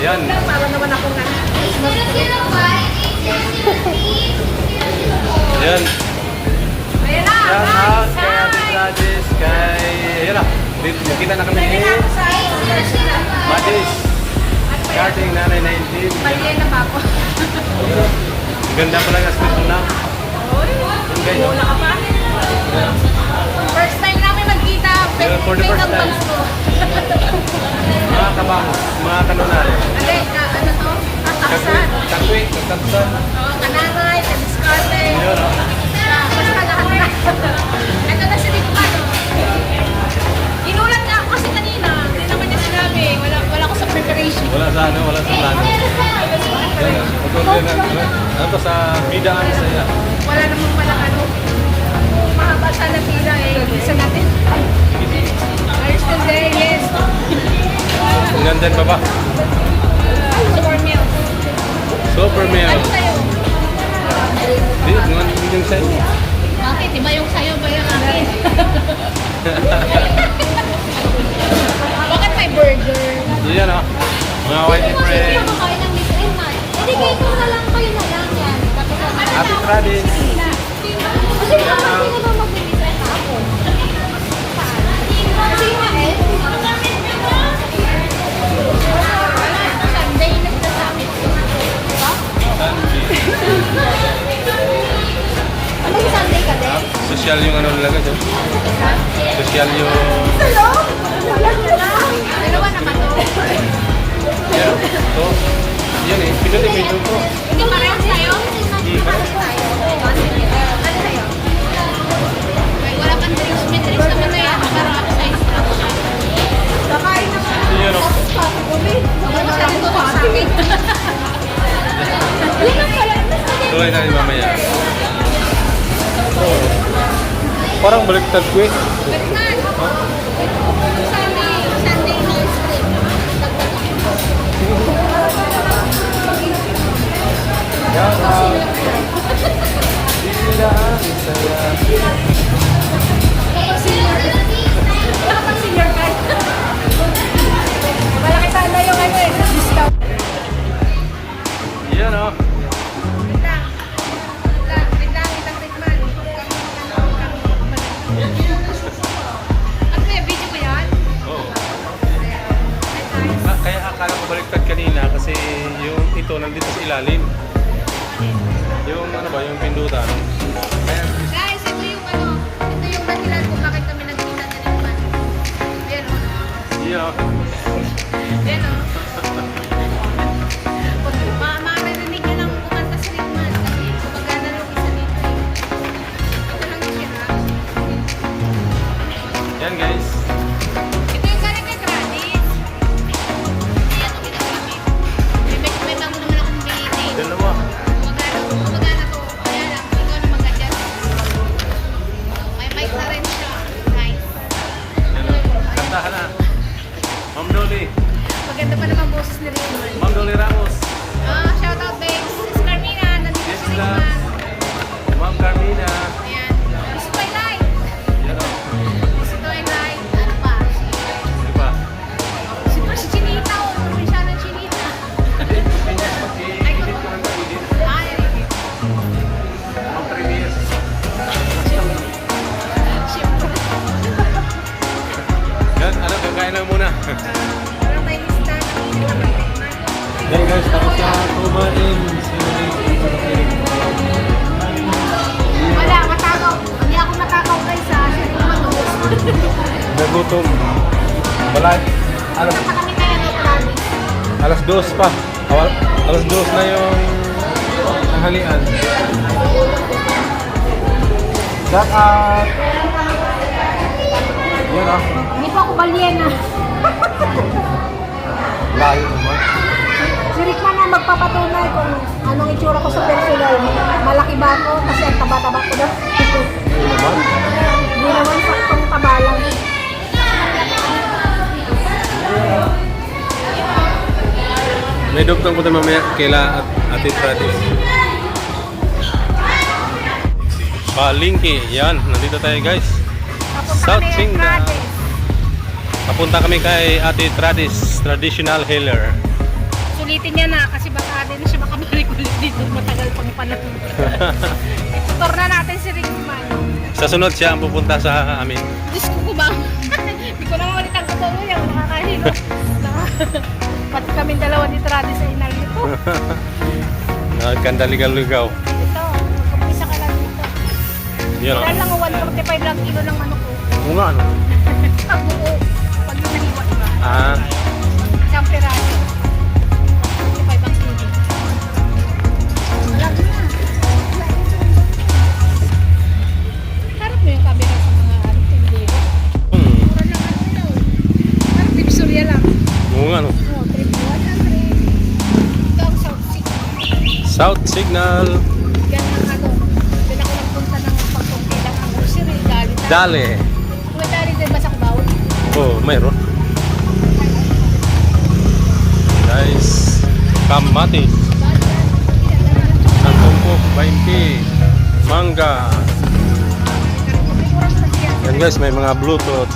Yan. Para naman ako na. Yan. Ayan na. Shout out kay Ate Gladys, kay... Ayan na. Dito kita na kami ni Madis. Starting nanay 19. Baliyan na pa ako. Ang ganda pala yung aspect mo na. Ang ganda. Wala ka pa? First time namin magkita. For the first time. Mga kabangos, mga kanunari. Ate, ano to? Kakaksan. Kakwi, kakaksan. Oo, kanangay, kadiskarte. Yun, no? Basta lahat na. Ito na si Dito ka, no? Inulat nga ako kasi kanina. Hindi naman niya sinabi. Wala ko sa preparation. Wala sa ano, wala sa plano. Yan, ano to sa bidaan sa iya. Wala namang pala ano. Mahaba sana pila eh. Isa natin. Ayos to day, yes. Ang ganda pa ba? Super meal. Super meal. Ano sa'yo? Hindi, hindi yung sa'yo. Bakit? Iba yung sa'yo ba yung akin? Bakit may burger? Yan o. Mga white and Kasi bread. hindi ako kain ng Miss Emma. Hindi kayo na lang kayo na lang yan. Tapos Happy Friday. kasi naman sino ba mag-Miss Emma ako? Kasi nga eh. Sunday nagsasabi ko. Diba? Ano yung Sunday ka din? Social yung ano nila dyan. Social yung... Hello? Dalawa naman to. Yan. Ito. Yan eh. Pinutin mo ito to. Hindi parehas tayo? Parehas tayo. Ano sa'yo? Wala pang drinks. May drinks naman na yan. Parang ako sa instruction. Kakain naman. Yan o. Ano sabi ko sa akin? Tuloy natin mamaya. Oh. Parang baliktad ko eh. Baliktad. Sunday meals cream. Yan ah. Sila ang saya. Kapag senior card. Malaki sana yung ano eh. Discount. Yan o. Ano kaya video ko yan? Oo. Ah, kaya akala ko baliktad kanina kasi yung ito nandito sa ilalim. Yung ano ba, yung pindutan. Kaya Guys, ito yung ano. Ito yung dahilan kung bakit kami nagkita na naman. Ayan o. yeah. Ayan o. Maririnig nyo lang kumanta si Rickman kasi gumagana yung isa dito eh. Ito lang yung tira. Yan guys. Ito yung galing kay Granit. Ayan o, ginagawa kami. May bago naman akong binili. Dalawa. Gumagana to. Kaya lang, ikaw na mag-adjust. May mic na rin siya. Nice. Yan o. Kantahan na. Ma'am Dolly. Maganda pa naman boses ni Rickman. Ma'am Dolly Ramos. Shout out, babes. Sis Carmina, nandito Yes, si love. Rickman. Ma'am Carmina. Ayan. Gusto ko yung light. Yan o. Gusto ko yung light. Ano pa? Di ba? Si Chinita o. Provincial ng Chinita. Hindi. Mag-i-edit ko lang mag-edit. Ayan. Ma'am Trinies. Siyempre. Yan, ano, kakain lang muna. Parang may lista na pinakabay. Hey guys, tapos na kumain. Wala, matakaw. Hindi ako matakaw guys ha. Siyempre manuos. Nagutom. Balay. Alas, Saka kami kaya ng promise. alas 2 pa. Alas 2 na yung tanghalian. Shout out! Yan ah. Hindi pa ako balyena. Layo naman. Si Rickman na magpapatunay kung anong itsura ko sa personal. Malaki ba ako? Kasi ang taba-taba ko na. Ano naman? Hindi naman saktong taba lang. May doktor po tayo mamaya kaila at Ate Tradis. Palingki. Yan, nandito tayo guys. South Singda. Papunta kami kay Ate Tradis, traditional healer. Sulitin niya na kasi baka din siya makabalik ulit dito matagal pang panahon. Itutor na natin si Rickman. Sa sunod siya ang pupunta sa amin. Diyos ko ba? Hindi ko naman ulit ang totoo yan. Makakahilo. Pati kami dalawa ni Travis ay nalito. Nagkandaligal-ligaw. Ito, mag-umpisa ka lang dito. Yun o. Kailan lang 145 lang kilo ng ano ko. Oo nga ano. Pag buo, pag yung nahiwa ba? Ah, Isang piraso. 45 ang kilo. Alam na. Harap mo yung camera sa mga ano, hindi. Mura lang ano yun. Parang divisoria lang. oo nga ano. Oh, trip 100. Ito ang South Sea. South Signal. Yan ang ano. Doon ako nagpunta ng pagpunti lang ang grocery. Dali. Dale. May dali din ba sa Cubao? Oh, mayroon. Guys, Kamati. Tangkongkok, 20. Mangga. Yan guys, may mga Bluetooth.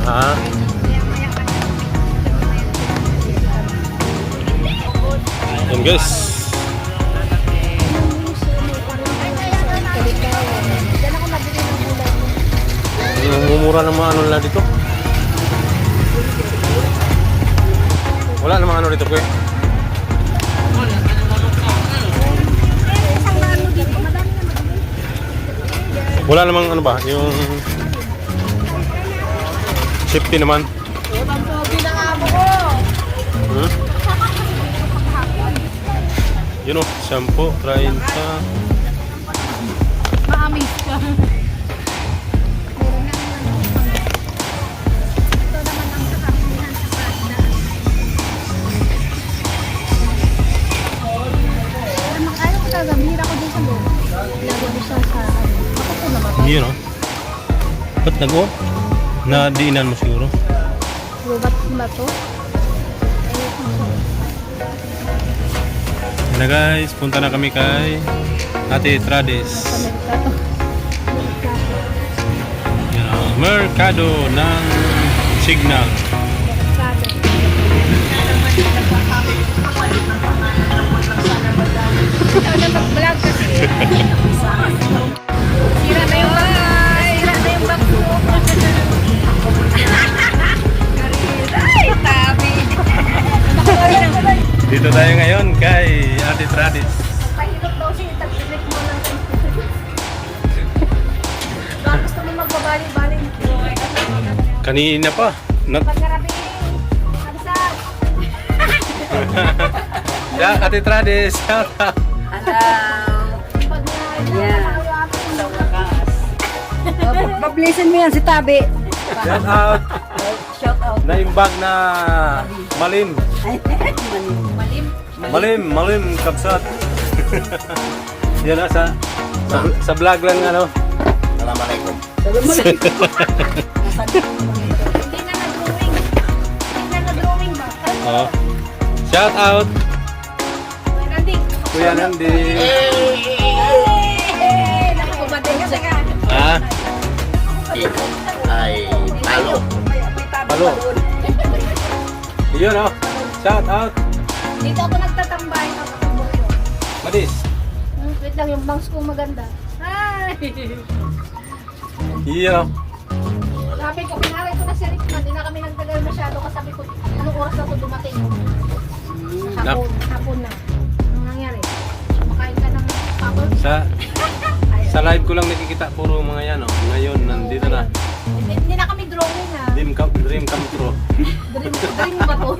Ah, yan guys. Yung mumura ng mga ano nila dito. Wala namang ano dito ko eh. Wala namang ano ba, yung safety naman. Hmm? Yun o, shampoo, 30. Maamis ka. Yun o. Ba't nag-o? Nadiinan mo siguro. Robot ba to? Yan na guys, punta na kami kay Ate Trades. Yan o, Mercado ng Signal. Ikaw na mag-vlog kasi. Sira na yung bag. Sira na yung bag ko. Ay, tabi. Dito tayo ngayon kay Ate Trades. Pahilot daw siya. Tag-direct mo lang. Baka gusto mo magbabali-bali. Kanina pa. Pagkarabi. Absar. Yeah, Ate Trades. Shout out. Pablisan mo yan si Tabi. Shout out. Shout out. Naimbag na malim. Malim. Malim kapsat. Yan na sa vlog lang ano. Assalamualaikum. Hindi na na-drawing. Hindi na na-drawing ba? Oh. Shout out Kuya Nandi. Kuya Nandi. Nakakumating ka ka. Ah, Ay, talo. Palo. Yun oh. Shout out. Dito ako nagtatambay. Madis. Wait lang, yung bangs ko maganda. Hi! Yun oh. Sabi ko, pinari ko na si Rickman. Hindi na kami nagtagal masyado kasi sabi ko, anong oras na ito dumating? Hapon na. Anong nangyari? Makain ka ng papel? Sa live ko lang nakikita puro mga yan oh. Ngayon nandito na. Hindi na kami drawing ha. Dream come true. Dream ba to?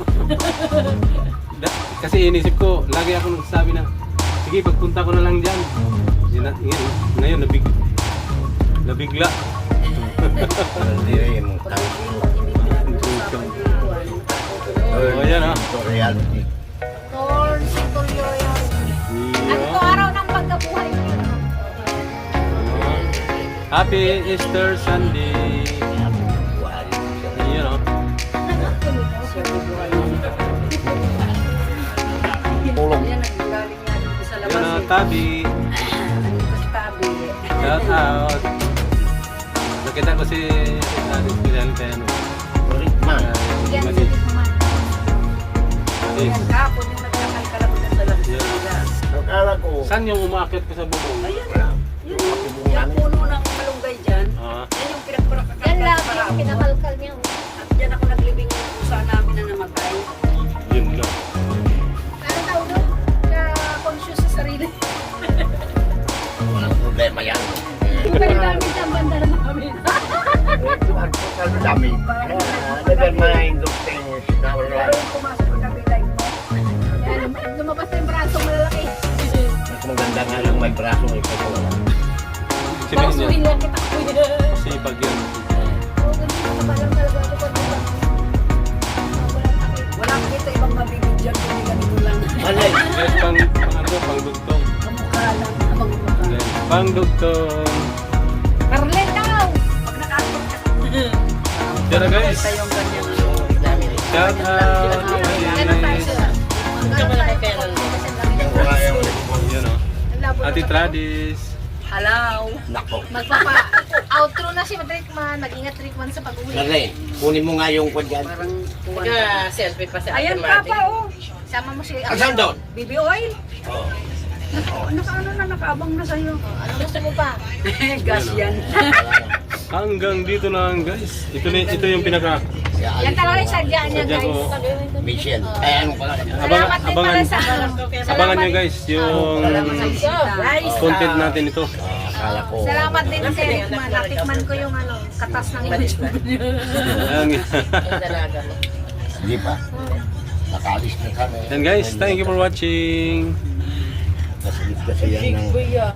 Kasi inisip ko, lagi ako nagsasabi na, sige pagpunta ko na lang dyan. Ngayon nabigla. Diri mo talo. Oh, yan ah. Reality. Torn, tutorial. Ano to araw ng pagkabuhay ko yun? Happy Easter Sunday. Yun oh. Pulong. Yun oh, Tabi. Shout out. Nakita ko si Ate Pinal kaya ano. Rickman. Yan, Madis. si Rickman. Trades. Kapon yung nagkakalkala mo sa lang sila. Akala ko, Saan yung umakit ka sa bubong? Ayan na. Yun yung puno ng malunggay dyan. Ah, Yan yung pinagparakakal Yan lang sa yung parao. kinakalkal niya. At dyan ako naglibing yung pusa namin na namatay. yun lang. Ano tawag doon? Na-conscious sa sarili. walang problema yan. Pero gamit ang bandara namin. Ang dami. Never mind those things na wala. Pero yung pumasok ng kabilay mo. Yan, lumabas na yung braso malalaki. Mas maganda nga lang may braso may pagkawa. Kasi Parang ganyan. suhin lang kita kuya. Kasi pag yan. Oo, ganun ka palang talaga ako pag wala. Walang takip. Wala kita ibang mabibig dyan kung hindi ganito lang. Alay! Guys, pang dugtong. Kamukha lang. Abang mukha. Guys, pang dugtong. Carlen daw! Pag nakakot ka. Yan na guys. Tayong ganyan ano. Shout out. Ganun tayo sila. Ganun tayo kasi ang laki Yung ng wala braso. yung Yun o. Ang labo ng Ate kapatid. Tradis. Halaw. nako. Magpapa-outro na si Madrikman. Mag-ingat Drikman sa pag-uwi. Nare, kunin mo nga yung kwan dyan. Parang kuwan. Selfie pa sa Ayan Ate pa Marty. pa oh. Sama mo si... Asan doon? Baby oil. Oh. Nakaano na nakaabang na sa'yo. Ano gusto mo pa? Gas yan. Hanggang dito lang guys. Ito yung pinaka. Yan talaga yung sadya niya Sadya guys. ko. Mission. Eh, anong pala? Salamat din pala sa... Abangan nyo guys yung Guys, content natin ito. Akala ko. salamat din sa Drikman. Natikman ko yung ano, katas ng YouTube. Ayan. Yung dalaga mo. Hindi pa. Nakaalis na kami. And guys, thank you for watching. Kasi yan ng... Kuya.